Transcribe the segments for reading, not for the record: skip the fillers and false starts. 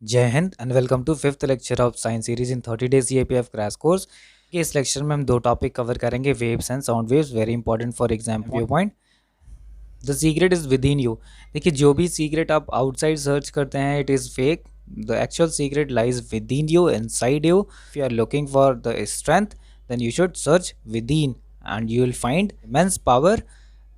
जय हिंद and welcome to fifth lecture of science series in 30 days CAPF crash course के इस lecture में हम दो टॉपिक कवर करेंगे, waves and sound waves, very important for exam view point. The secret is within you. देखिए, जो भी secret आप आउटसाइड सर्च करते हैं it is fake. The actual secret lies within you, inside you. If you are looking for the strength then you should search with in and you will find immense power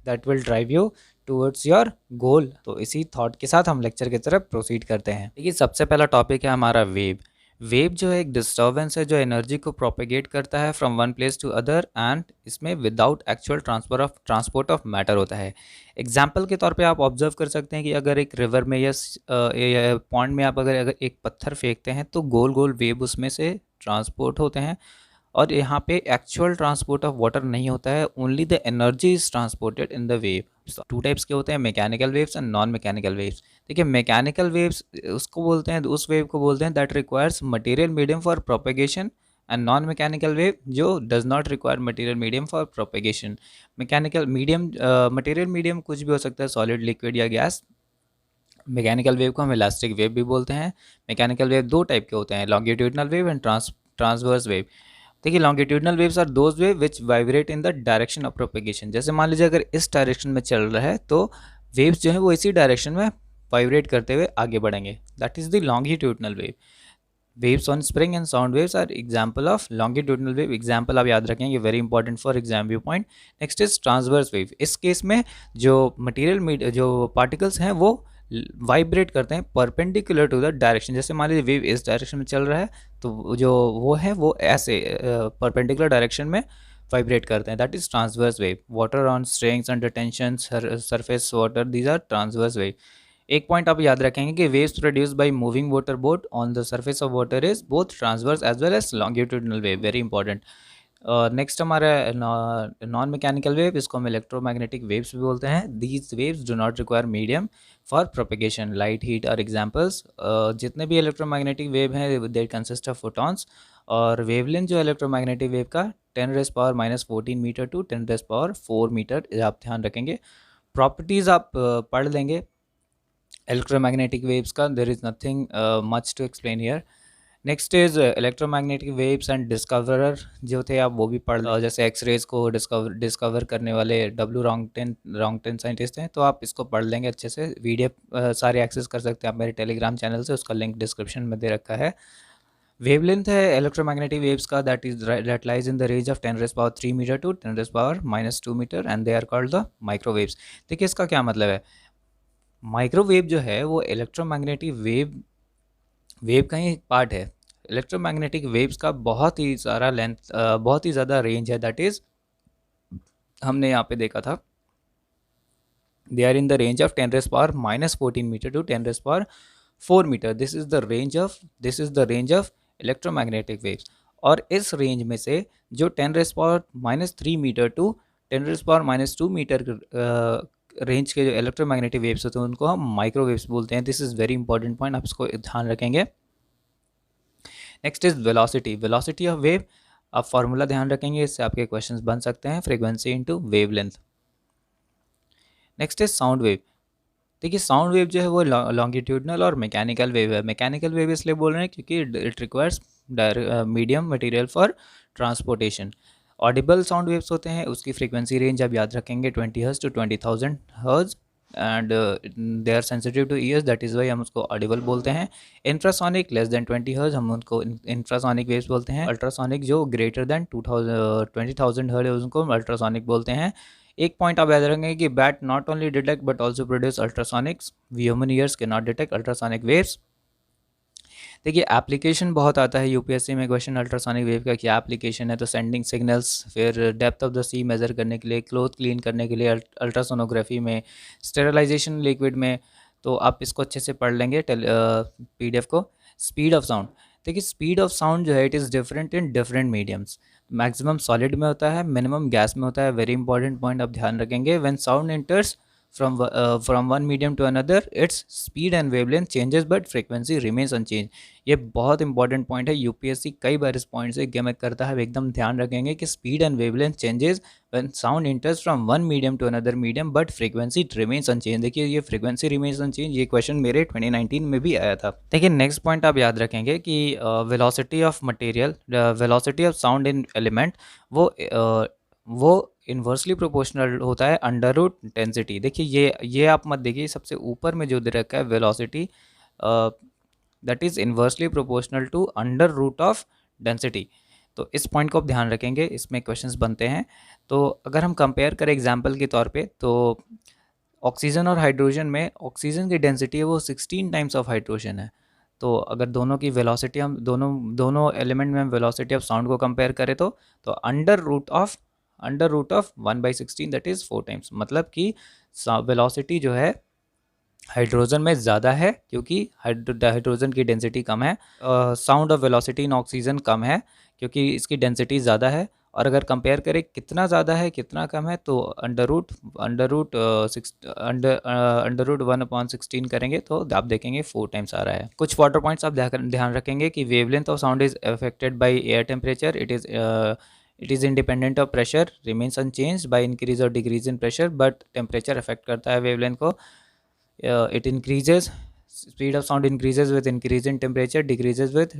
that will drive you towards your goal. तो इसी thought के साथ हम lecture की तरफ proceed करते हैं। देखिए, सबसे पहला टॉपिक है हमारा वेव। वेव जो है एक डिस्टर्बेंस है जो एनर्जी को प्रोपेगेट करता है from one place to other and इसमें without actual transport of matter होता है। एग्जाम्पल के तौर पे आप ऑब्जर्व कर सकते हैं कि अगर एक रिवर में या पॉन्ड में आप अगर एक पत्थर फेंकते हैं तो गोल गोल वेव उसमें से ट्रांसपोर्ट होते हैं, और यहाँ पे एक्चुअल ट्रांसपोर्ट ऑफ वाटर नहीं होता है, only the energy is transported in the wave. Two types के होते हैं, mechanical waves and non mechanical waves. देखिए, मैकेनिकल वेव्स उसको बोलते हैं, उस वेव को बोलते हैं that requires material medium for propagation, and non mechanical wave जो does not require material medium for propagation. Mechanical medium, material medium कुछ भी हो सकता है, सॉलिड, लिक्विड या गैस। मैकेनिकल वेव को हम इलास्टिक वेव भी बोलते हैं। मैकेनिकल वेव दो टाइप के होते हैं, longitudinal wave and transverse wave. देखिए, longitudinal waves are those wave which vibrate in the direction of propagation. जैसे मान लीजिए अगर इस डायरेक्शन में चल रहा है तो वेव्स जो है वो इसी डायरेक्शन में वाइब्रेट करते हुए आगे बढ़ेंगे, that is the longitudinal wave. Waves on spring and sound waves are example of longitudinal wave. Example आप याद रखेंगे, very important for exam view point. Next is transverse wave. इस केस में जो मटेरियल जो पार्टिकल्स हैं वो वाइब्रेट करते हैं परपेंडिकुलर टू द डायरेक्शन। जैसे मान लीजिए वेव इस डायरेक्शन में चल रहा है तो जो वो है वो ऐसे परपेंडिकुलर डायरेक्शन में वाइब्रेट करते हैं, that is transverse wave. Water on strings under tension, surface water, these are transverse wave. एक पॉइंट आप याद रखेंगे कि waves produced by moving water boat on the surface of water is both transverse as well as longitudinal wave, very important. Next हमारा non mechanical wave, इसको हम electromagnetic waves भी बोलते हैं। These waves do not require medium for propagation, light, heat are examples. जितने भी electromagnetic wave हैं they consist of photons, और वेवलेंथ जो इलेक्ट्रोमैग्नेटिक वेव का 10⁻⁻14 मीटर टू 10⁻⁴ मीटर, आप ध्यान रखेंगे। प्रॉपर्टीज़ आप पढ़ लेंगे इलेक्ट्रोमैग्नेटिक वेव्स का, there is nothing much to explain here. Next is electromagnetic waves and discoverer जो थे आप वो भी पढ़ लो, जैसे एक्सरेज को डिस्कवर करने वाले रॉन्गटन साइंटिस्ट हैं, तो आप इसको पढ़ लेंगे अच्छे से। वीडियो सारे एक्सेस कर सकते हैं आप मेरे टेलीग्राम चैनल से, उसका लिंक डिस्क्रिप्शन में दे रखा है। वेवलेंथ है इलेक्ट्रोमैग्नेटिक वेव्स का that lies in the range of 10⁻³ metre to 10⁻⁻² metre and they are called the microwaves. देखिए, इसका क्या मतलब है। माइक्रोवेव जो है वो इलेक्ट्रोमैग्नेटिक वेव का ही पार्ट है। इलेक्ट्रोमैग्नेटिक वेव्स का बहुत ही सारा लेंथ, बहुत ही ज़्यादा रेंज है, दैट इज़ हमने यहाँ पे देखा था, they are in the range of 10⁻⁻14 metre to 10⁻⁴ metre. This is the range of electromagnetic waves. और इस रेंज में से जो 10⁻³ मीटर टू 10⁻² मीटर रेंज के जो इलेक्ट्रोमैग्नेटिक वेव्स होते हैं उनको हम माइक्रोवेव्स बोलते हैं। This is very important point, आप इसको ध्यान रखेंगे। Next is velocity of wave. आप फार्मूला ध्यान रखेंगे, इससे आपके क्वेश्चंस बन सकते हैं, frequency into wavelength. Next is sound wave. देखिए, साउंड वेव जो है वो लॉन्गिट्यूडनल और मैकेनिकल वेव है। मैकेनिकल वेव इसलिए बोल रहे हैं क्योंकि it requires medium material for transportation. Audible sound waves होते हैं, उसकी फ्रीक्वेंसी रेंज आप याद रखेंगे 20 hertz to 20,000 hertz and they are sensitive to ears, that is why हम उसको ऑडिबल बोलते हैं। इंफ्रासोनिक लेस देन 20 हर्ट्ज हम उनको इंफ्रासोनिक वेव्स बोलते हैं। अल्ट्रासोनिक जो ग्रेटर देन 20,000 हर्ट्ज है उनको हम अल्ट्रासोनिक बोलते हैं। एक पॉइंट आप याद रखेंगे कि bat not only detect but also produce ultrasonics, we human ears can not detect ultrasonic waves. देखिए, एप्लीकेशन बहुत आता है यूपीएससी में क्वेश्चन, अल्ट्रासोनिक वेव का क्या एप्लीकेशन है, तो सेंडिंग सिग्नल्स, फिर depth of the sea measure करने के लिए, क्लोथ क्लीन करने के लिए अल्ट्रासोनोग्राफी में, स्टेरिलाइजेशन लिक्विड में, तो आप इसको अच्छे से पढ़ लेंगे पीडीएफ को। Speed of sound. देखिए, स्पीड ऑफ साउंड जो है it is different in different mediums. Maximum solid में होता है, मिनिमम गैस में होता है, वेरी इंपॉर्टेंट पॉइंट आप ध्यान रखेंगे। When sound enters from one medium to another, its speed and wavelength changes but frequency remains unchanged. ये बहुत इंपॉर्टेंट पॉइंट है, यूपीएससी कई बार इस पॉइंट से गेमक करता है, एकदम ध्यान रखेंगे कि speed and wavelength changes when sound enters from one medium to another medium but frequency remains unchange. देखिए ये फ्रीक्वेंसी रिमेन्स अनचेंज, ये क्वेश्चन मेरे 2019 में भी आया था। देखिए नेक्स्ट पॉइंट आप याद रखेंगे कि velocity of material, velocity of sound in element, वो इन्वर्सली प्रोपोर्शनल होता है अंडर रूट डेंसिटी। देखिए ये आप मत देखिए, सबसे ऊपर में जो दे रखा है velocity, that is inversely proportional to under root of density. तो इस पॉइंट को आप ध्यान रखेंगे, इसमें क्वेश्चंस बनते हैं। तो अगर हम कंपेयर करें एग्जांपल के तौर पे, तो ऑक्सीजन और हाइड्रोजन में ऑक्सीजन की डेंसिटी है वो 16 टाइम्स ऑफ हाइड्रोजन है। तो अगर दोनों की वेलोसिटी, हम दोनों दोनों एलिमेंट में हम वेलोसिटी ऑफ साउंड को कंपेयर करें तो under root of 1/16 that is 4 times, मतलब कि वेलोसिटी जो है हाइड्रोजन में ज़्यादा है क्योंकि हाइड्रोजन की डेंसिटी कम है। Sound of velocity in oxygen कम है क्योंकि इसकी डेंसिटी ज़्यादा है। और अगर कंपेयर करें कितना ज़्यादा है कितना कम है, तो अंडर रूट 1/16 करेंगे तो आप देखेंगे 4 टाइम्स आ रहा है। कुछ वाटर पॉइंट्स आप ध्यान रखेंगे कि wavelength of sound is affected by air temperature, it is independent of pressure, remains unchanged by increase और decrease in pressure, but temperature affect करता है वेवलेंथ को। It increases, speed of sound increases with increase in temperature, decreases with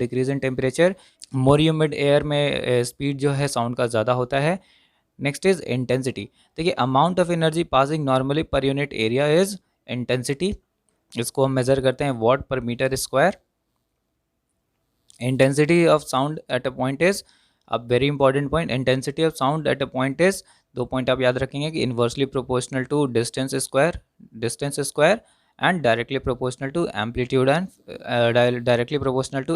decrease in temperature। more humid air में speed जो है sound का ज़्यादा होता है। next is intensity। देखिए amount of energy passing normally per unit area is intensity, इसको हम measure करते हैं watt per meter square। intensity of sound at a point is, अब very important point, intensity of sound at a point is, दो point आप याद रखेंगे कि inversely proportional to distance square and directly proportional to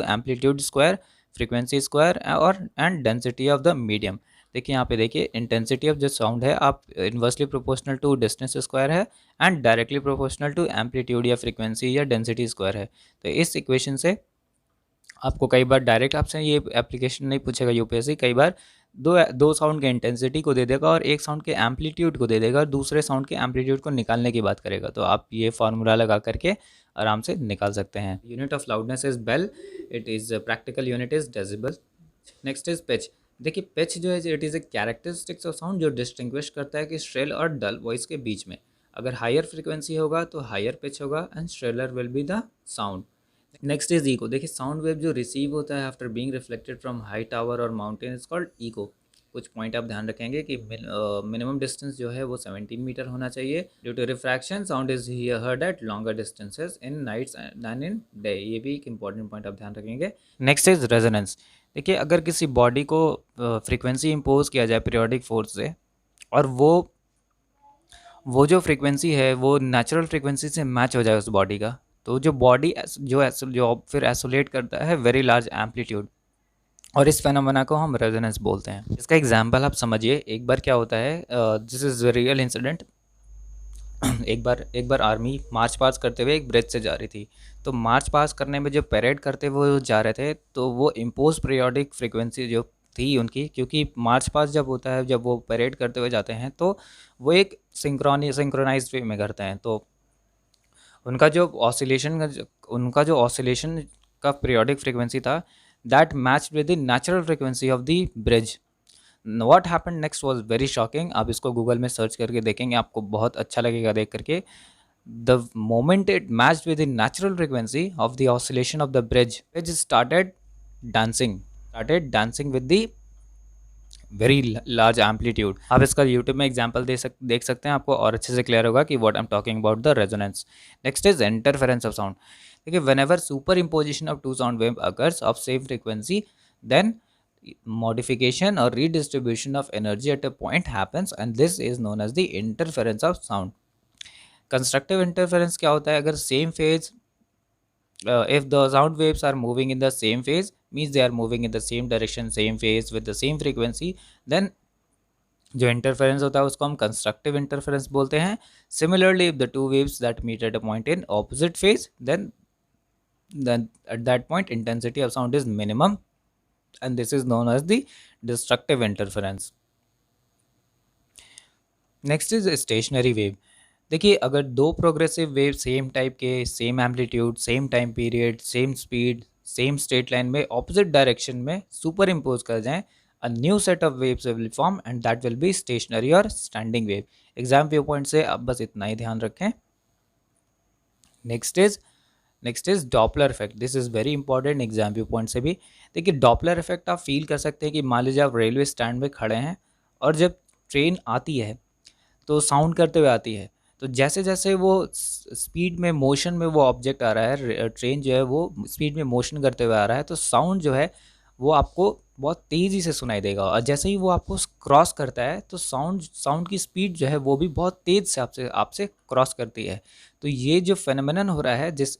amplitude square, frequency square और and density of the medium. देखिए यहाँ पे देखिए इंटेंसिटी ऑफ जो साउंड है आप inversely proportional to distance square है and directly proportional to amplitude या फ्रीक्वेंसी या डेंसिटी स्क्वायर है। तो इस इक्वेशन से आपको कई बार डायरेक्ट आपसे ये एप्लीकेशन नहीं पूछेगा यूपीएससी, कई बार दो साउंड के इंटेंसिटी को दे देगा और एक साउंड के एम्पलीट्यूड को दे देगा और दूसरे साउंड के एम्पलीट्यूड को निकालने की बात करेगा। तो आप ये फार्मूला लगा करके आराम से निकाल सकते हैं। Unit of loudness is bel, it is practical unit is decibel. Next is pitch. देखिए पिच जो है it is a characteristics of sound जो डिस्टिंग्विश करता है कि श्रिल और डल वॉइस के बीच में। अगर हायर फ्रिक्वेंसी होगा तो हायर पिच होगा and shriller will be the sound. Next is echo. देखिए साउंड वेव जो रिसीव होता है after being reflected from high tower और माउंटेन इज कॉल्ड इको। कुछ पॉइंट आप ध्यान रखेंगे कि मिनिमम डिस्टेंस जो है वो 17 मीटर होना चाहिए। Due to refraction sound is heard at longer distances in nights than in day. ये भी एक इंपॉर्टेंट पॉइंट आप ध्यान रखेंगे। Next is resonance. देखिए अगर किसी बॉडी को फ्रीक्वेंसी इम्पोज किया जाए पीरियोडिक फोर्स से और वो जो फ्रीक्वेंसी है वो नेचुरल फ्रीक्वेंसी से मैच हो जाए उस बॉडी का, तो जो बॉडी जो फिर एसोलेट करता है वेरी लार्ज एम्पलीट्यूड, और इस फेनोमेना को हम रेजोनेंस बोलते हैं। इसका एग्जांपल आप समझिए। एक बार क्या होता है, दिस इज़ रियल इंसिडेंट। एक बार आर्मी मार्च पास करते हुए एक ब्रिज से जा रही थी। तो मार्च पास करने में जो परेड करते हुए जा रहे थे तो वो इम्पोज पीरियोडिक फ्रीक्वेंसी जो थी उनकी, क्योंकि मार्च पास जब होता है, जब वो परेड करते हुए जाते हैं तो वो एक सिंक्रोनाइज वे में करते हैं। तो उनका जो ऑसिलेशन का पीरियोडिक फ्रीक्वेंसी था that matched with the natural frequency of the bridge. What happened next was very shocking. आप इसको गूगल में सर्च करके देखेंगे, आपको बहुत अच्छा लगेगा देख करके। The moment it matched with the natural frequency of the oscillation of the bridge started dancing with the very large amplitude. आप इसका यूट्यूब में एग्जाम्पल देख सकते हैं, आपको और अच्छे से क्लियर होगा कि what I am talking about the resonance. Next is interference of sound. देखिए whenever superimposition of two sound wave occurs of same frequency then modification or redistribution of energy at a point happens and this is known as the interference of sound। constructive interference क्या होता है, अगर same phase, if the sound waves are moving in the same phase means they are moving in the same direction, same phase with the same frequency, then जो interference होता है उसको हम constructive interference बोलते हैं। Similarly if the two waves that meet at a point in opposite phase then at that point intensity of sound is minimum and this is known as the destructive interference। Next is a stationary wave। देखिए, अगर दो progressive wave same type के, same amplitude, same time period, same speed, same straight line में opposite direction में superimpose कर जाएं, a new set of waves will form and that will be stationary और standing wave. Exam view point से अब बस इतना ही ध्यान रखें। Next is Doppler effect. This is very important exam view point से भी। देखिए, डॉपलर इफेक्ट आप फील कर सकते हैं कि मान लीजिए आप रेलवे स्टैंड में खड़े हैं और जब ट्रेन आती है तो साउंड करते हुए आती है, तो जैसे जैसे वो स्पीड में मोशन में वो ऑब्जेक्ट आ रहा है, ट्रेन जो है वो स्पीड में मोशन करते हुए आ रहा है, तो साउंड जो है वो आपको बहुत तेज़ी से सुनाई देगा। और जैसे ही वो आपको क्रॉस करता है तो साउंड साउंड की स्पीड जो है वो भी बहुत तेज़ से आपसे आपसे क्रॉस करती है। तो ये जो फेनोमेनन हो रहा है, जिस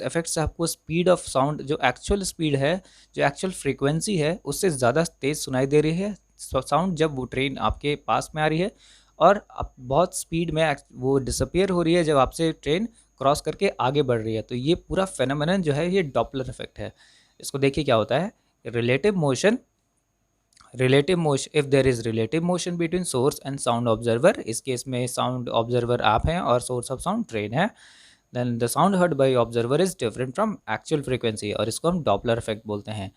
इफेक्ट से आपको स्पीड ऑफ साउंड, जो एक्चुअल स्पीड है, जो एक्चुअल फ्रीक्वेंसी है, उससे ज़्यादा तेज़ सुनाई दे रही है साउंड जब वो ट्रेन आपके पास में आ रही है, और अब बहुत स्पीड में वो डिसअपियर हो रही है जब आपसे ट्रेन क्रॉस करके आगे बढ़ रही है। तो ये पूरा फेनोमेनन जो है ये डॉपलर इफेक्ट है। इसको देखिए क्या होता है। Relative motion if there is relative motion between source and sound observer, इस केस में साउंड ऑब्जर्वर आप हैं और सोर्स ऑफ साउंड ट्रेन है, then the sound heard by observer is different from actual frequency, और इसको हम डॉपलर इफेक्ट बोलते हैं।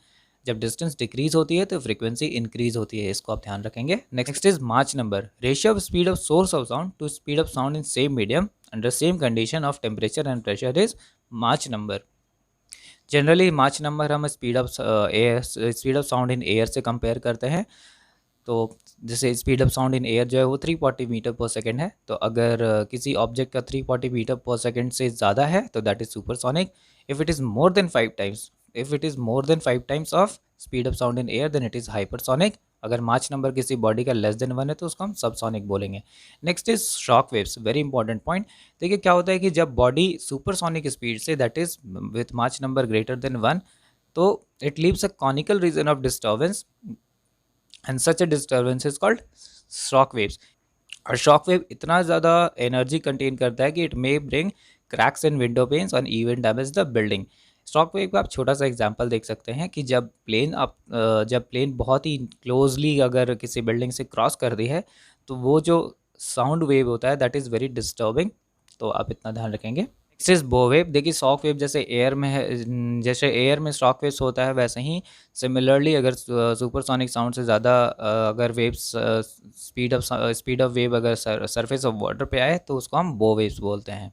जब डिस्टेंस डिक्रीज होती है तो फ्रीक्वेंसी इंक्रीज होती है, इसको आप ध्यान रखेंगे। Next is Mach number. Ratio of speed of source of sound to speed of sound in same medium under same condition of temperature and pressure is Mach number. Generally Mach number हम speed of sound in air से compare करते हैं। तो जैसे speed of sound in air जो है वो 340 metre पर सेकेंड है, तो अगर किसी ऑब्जेक्ट का 340 मीटर पर सेकेंड से ज़्यादा है तो that is supersonic. If it is more than 5 times, if it is more than 5 times of speed of sound in air then it is hypersonic. अगर मार्च नंबर किसी बॉडी का less than 1 है तो उसको हम सबसोनिक बोलेंगे। Next is shock waves, very important point. देखिए क्या होता है कि जब बॉडी सुपरसोनिक स्पीड से, that is with Mach number greater then 1, तो it leaves a conical region of disturbance and such a disturbance is called shock waves. और shock wave इतना ज़्यादा एनर्जी कंटेन करता है कि it may bring cracks in window panes और even damage the building. Shock wave का आप छोटा सा एग्जांपल देख सकते हैं कि जब प्लेन बहुत ही क्लोजली अगर किसी बिल्डिंग से क्रॉस कर दी है तो वो जो साउंड वेव होता है दैट इज़ वेरी डिस्टर्बिंग। तो आप इतना ध्यान रखेंगे। नेक्स्ट इज बो वेव। देखिए शॉक वेव जैसे एयर में है, जैसे एयर में शॉक वेव्स होता है वैसे ही सिमिलरली अगर सुपरसोनिक साउंड से ज़्यादा अगर वेव्स स्पीड ऑफ वेव अगर सरफेस ऑफ वाटर पे आए तो उसको हम बो वेव्स बोलते हैं।